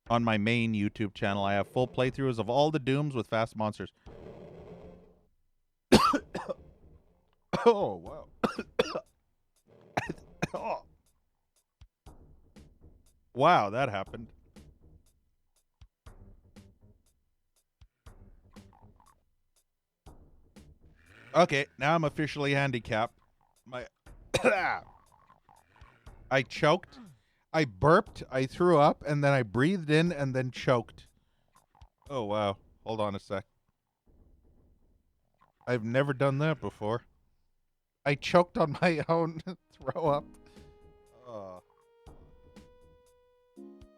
On my main YouTube channel, I have full playthroughs of all the Dooms with Fast Monsters. Oh, wow. Oh. Wow, that happened. Okay, now I'm officially handicapped. I choked. I burped, I threw up, and then I breathed in and then choked. Oh, wow. Hold on a sec. I've never done that before. I choked on my own throw up.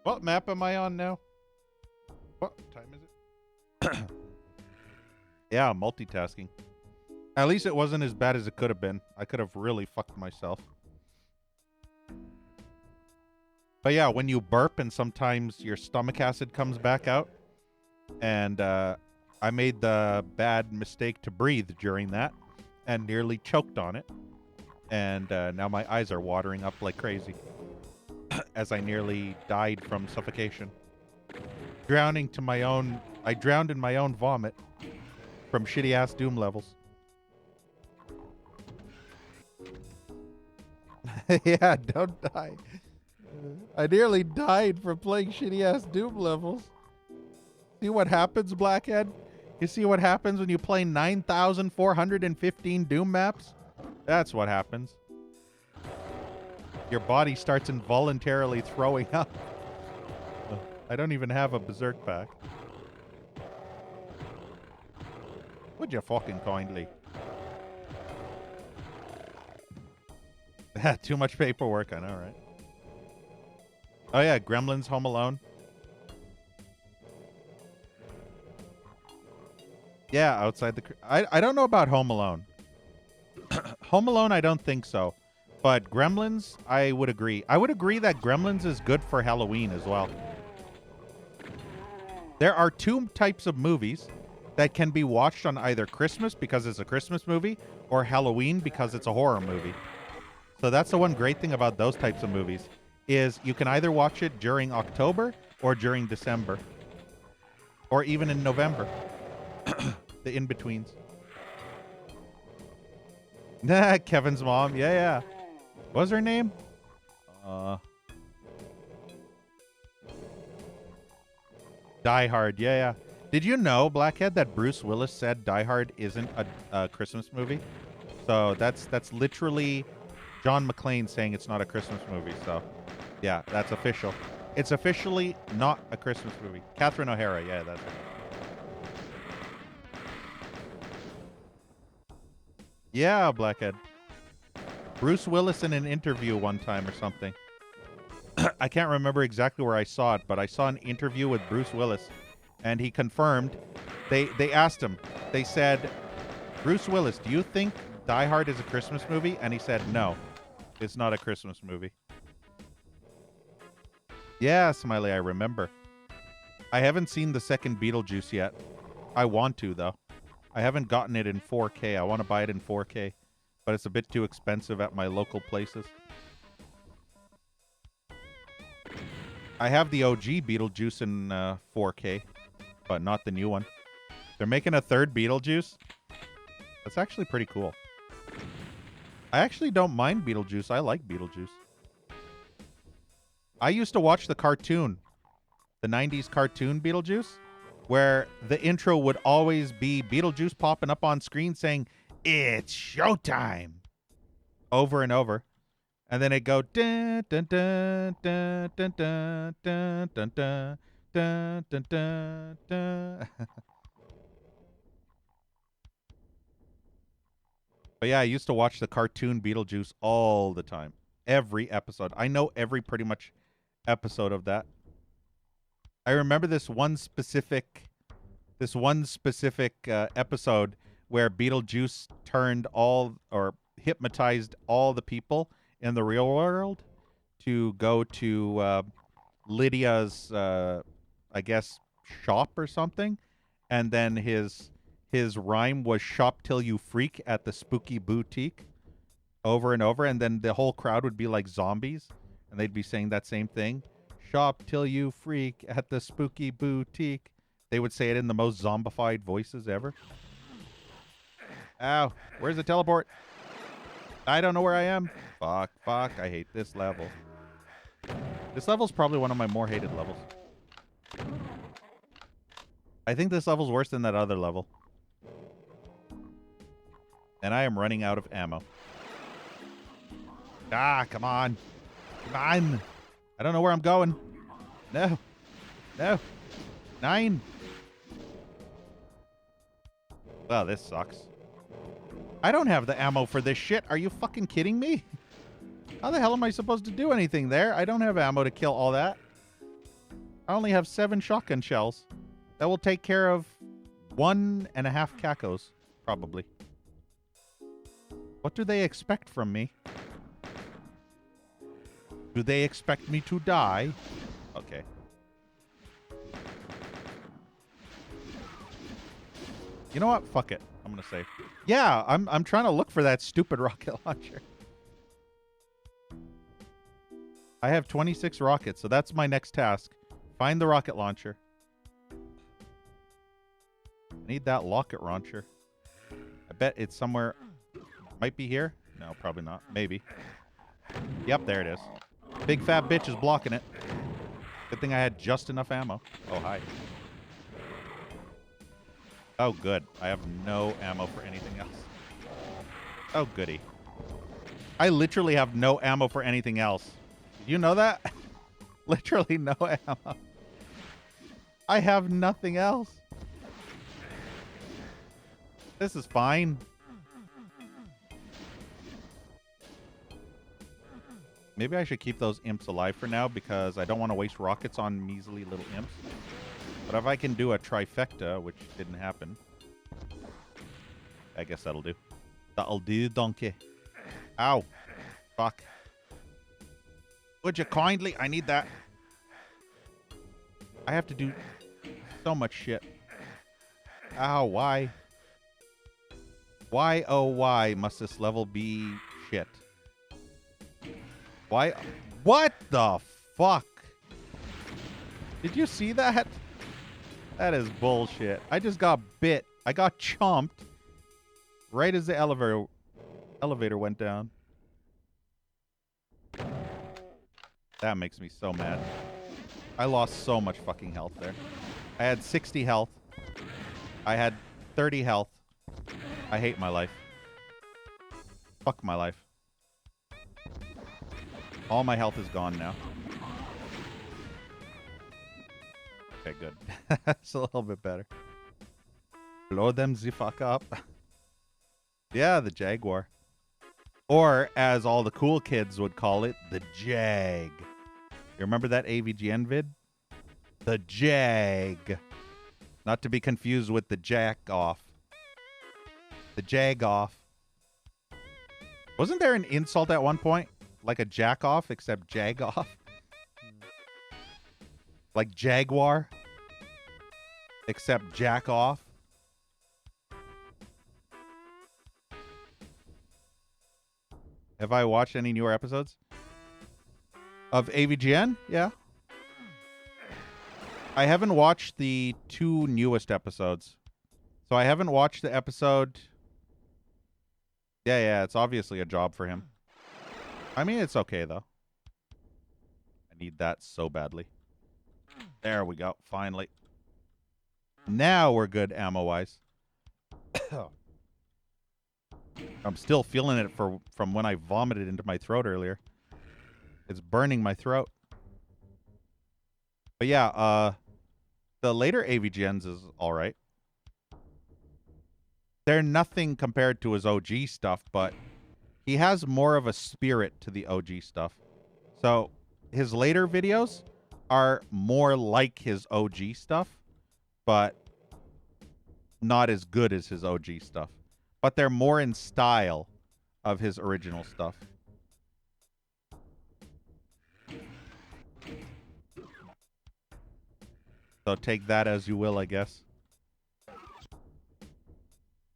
What map am I on now? What time is it? Yeah, multitasking. At least it wasn't as bad as it could have been. I could have really fucked myself. But yeah, when you burp and sometimes your stomach acid comes back out. And I made the bad mistake to breathe during that and nearly choked on it. And now my eyes are watering up like crazy as I nearly died from suffocation. I drowned in my own vomit from shitty-ass Doom levels. Yeah, don't die. I nearly died from playing shitty-ass Doom levels. See what happens, Blackhead? You see what happens when you play 9,415 Doom maps? That's what happens. Your body starts involuntarily throwing up. I don't even have a Berserk pack. Would you fucking kindly? Too much paperwork, I know, right? Oh yeah, Gremlins, Home Alone. Yeah, outside the... I don't know about Home Alone. Home Alone, I don't think so. But Gremlins, I would agree. I would agree that Gremlins is good for Halloween as well. There are two types of movies that can be watched on either Christmas because it's a Christmas movie or Halloween because it's a horror movie. So that's the one great thing about those types of movies is you can either watch it during October or during December or even in November. The in-betweens. Kevin's mom. Yeah. What was her name? Die Hard. Yeah. Did you know, Blackhead, that Bruce Willis said Die Hard isn't a Christmas movie? So that's literally John McClane saying it's not a Christmas movie. So yeah, that's official. It's officially not a Christmas movie. Catherine O'Hara, yeah, that's it. Yeah, Blackhead. Bruce Willis in an interview one time or something. I can't remember exactly where I saw it, but I saw an interview with Bruce Willis, and he confirmed. They asked him. They said, Bruce Willis, do you think Die Hard is a Christmas movie? And he said, no, it's not a Christmas movie. Yeah, Smiley, I remember. I haven't seen the second Beetlejuice yet. I want to, though. I haven't gotten it in 4K. I want to buy it in 4K, but it's a bit too expensive at my local places. I have the OG Beetlejuice in 4K, but not the new one. They're making a third Beetlejuice. That's actually pretty cool. I actually don't mind Beetlejuice. I like Beetlejuice. I used to watch the cartoon, the 90s cartoon Beetlejuice, where the intro would always be Beetlejuice popping up on screen saying, "It's showtime," over and over. And then it go dun dun dun dun dun dun dun dun dun dun dun dun dun. But yeah, I used to watch the cartoon Beetlejuice all the time. Every episode. I know every pretty much episode of that. I remember this one specific episode where Beetlejuice turned all or hypnotized all the people in the real world to go to Lydia's I guess shop or something, and then his rhyme was "shop till you freak" at the spooky boutique over and over, and then the whole crowd would be like zombies and they'd be saying that same thing, "Shop till you freak at the spooky boutique." They would say it in the most zombified voices ever. Ow, where's the teleport? I don't know where I am. Fuck, I hate this level. This level's probably one of my more hated levels. I think this level's worse than that other level. And I am running out of ammo. Ah, come on. Come on. I don't know where I'm going. No. No. 9. Well, this sucks. I don't have the ammo for this shit. Are you fucking kidding me? How the hell am I supposed to do anything there? I don't have ammo to kill all that. I only have 7 shotgun shells. That will take care of 1.5 cacos, probably. What do they expect from me? Do they expect me to die? Okay. You know what? Fuck it. I'm gonna save. Yeah, I'm trying to look for that stupid rocket launcher. I have 26 rockets, so that's my next task. Find the rocket launcher. I need that rocket launcher. I bet it's somewhere. Might be here. No, probably not. Maybe. Yep, there it is. Big fat bitch is blocking it. Good thing I had just enough ammo. Oh, hi. Oh, good. I have no ammo for anything else. Oh, goody. I literally have no ammo for anything else. Did you know that? Literally no ammo. I have nothing else. This is fine. Maybe I should keep those imps alive for now because I don't want to waste rockets on measly little imps. But if I can do a trifecta, which didn't happen, I guess that'll do. That'll do, donkey. Ow. Fuck. Would you kindly? I need that. I have to do so much shit. Ow, why? Why, oh, why must this level be shit? Why? What the fuck? Did you see that? That is bullshit. I just got bit. I got chomped right as the elevator went down. That makes me so mad. I lost so much fucking health there. I had 60 health. I had 30 health. I hate my life. Fuck my life. All my health is gone now. Okay, good. That's a little bit better. Blow them the fuck up. Yeah, the Jaguar. Or, as all the cool kids would call it, the Jag. You remember that AVGN vid? The Jag. Not to be confused with the Jack Off. The Jag Off. Wasn't there an insult at one point? Like a Jack Off, except Jag Off? Like Jaguar, except Jack Off? Have I watched any newer episodes? Of AVGN? Yeah. I haven't watched the 2 newest episodes. So I haven't watched the episode... Yeah, it's obviously a job for him. I mean, it's okay, though. I need that so badly. There we go, finally. Now we're good ammo-wise. I'm still feeling it from when I vomited into my throat earlier. It's burning my throat. But yeah, the later AVGNs is alright. They're nothing compared to his OG stuff, but he has more of a spirit to the OG stuff. So his later videos are more like his OG stuff, but not as good as his OG stuff. But they're more in style of his original stuff. So take that as you will, I guess.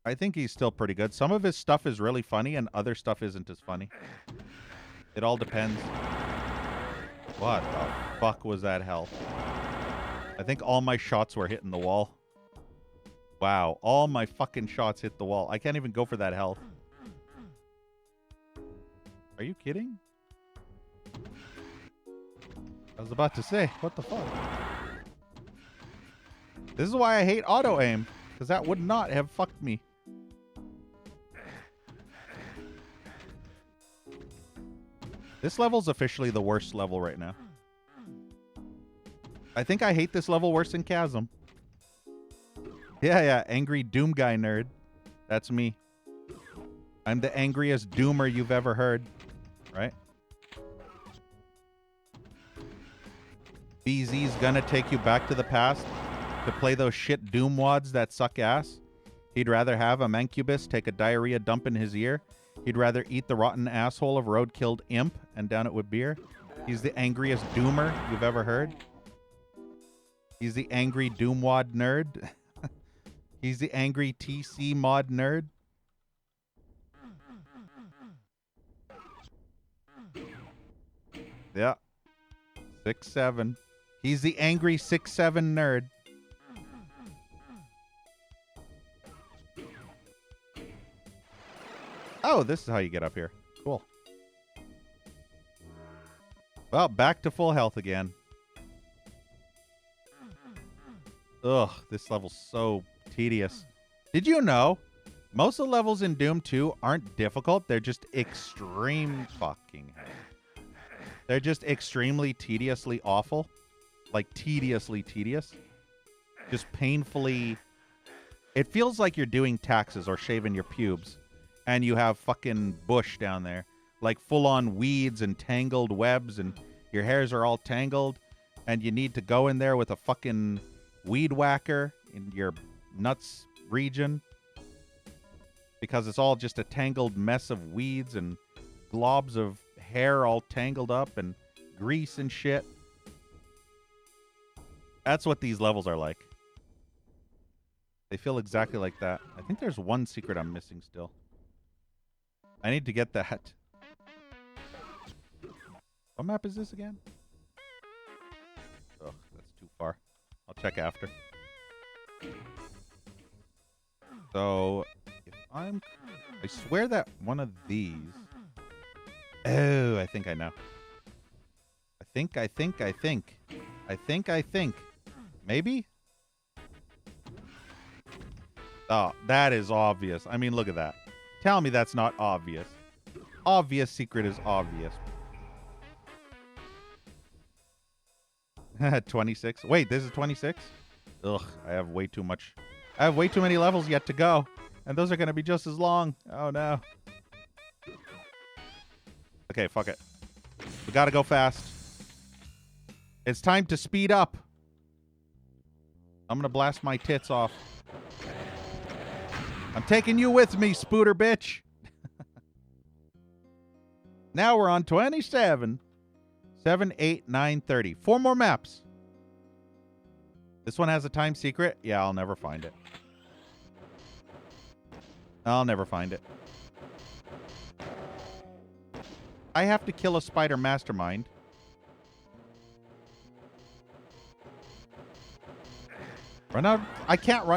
I think he's still pretty good. Some of his stuff is really funny and other stuff isn't as funny. It all depends. What the fuck was that hell? I think all my shots were hitting the wall. Wow, all my fucking shots hit the wall. I can't even go for that health. Are you kidding? I was about to say, what the fuck? This is why I hate auto aim, because that would not have fucked me. This level's officially the worst level right now. I think I hate this level worse than Chasm. Yeah, angry Doom guy nerd. That's me. I'm the angriest Doomer you've ever heard. Right? BZ's gonna take you back to the past to play those shit Doom WADs that suck ass. He'd rather have a mancubus take a diarrhea dump in his ear. He'd rather eat the rotten asshole of road-killed imp and down it with beer. He's the angriest Doomer you've ever heard. He's the angry Doom WAD nerd. He's the angry TC mod nerd. Yeah. 6'7". He's the angry 6'7" nerd. Oh, this is how you get up here. Cool. Well, back to full health again. Ugh, this level's so tedious. Did you know most of the levels in Doom 2 aren't difficult? They're just extreme fucking hell. They're just extremely tediously awful. Like, tediously tedious. Just painfully... It feels like you're doing taxes or shaving your pubes. And you have fucking bush down there. Like, full-on weeds and tangled webs. And your hairs are all tangled. And you need to go in there with a fucking weed whacker in your nuts region. Because it's all just a tangled mess of weeds and globs of hair all tangled up and grease and shit. That's what these levels are like. They feel exactly like that. I think there's one secret I'm missing still. I need to get that. What map is this again? Ugh, that's too far. I'll check after. So, if I swear that one of these... Oh, I think I know. I think. Maybe? Oh, that is obvious. I mean, look at that. Tell me that's not obvious. obvious secret is obvious. 26. Wait, this is 26? Ugh, I have way too much. I have way too many levels yet to go. And those are going to be just as long. Oh, no. Okay, fuck it. We got to go fast. It's time to speed up. I'm going to blast my tits off. I'm taking you with me, Spooter bitch. Now we're on 27. 7, 8, 9, 30. 4 more maps. This one has a time secret? Yeah, I'll never find it. I'll never find it. I have to kill a spider mastermind. Run out. I can't run.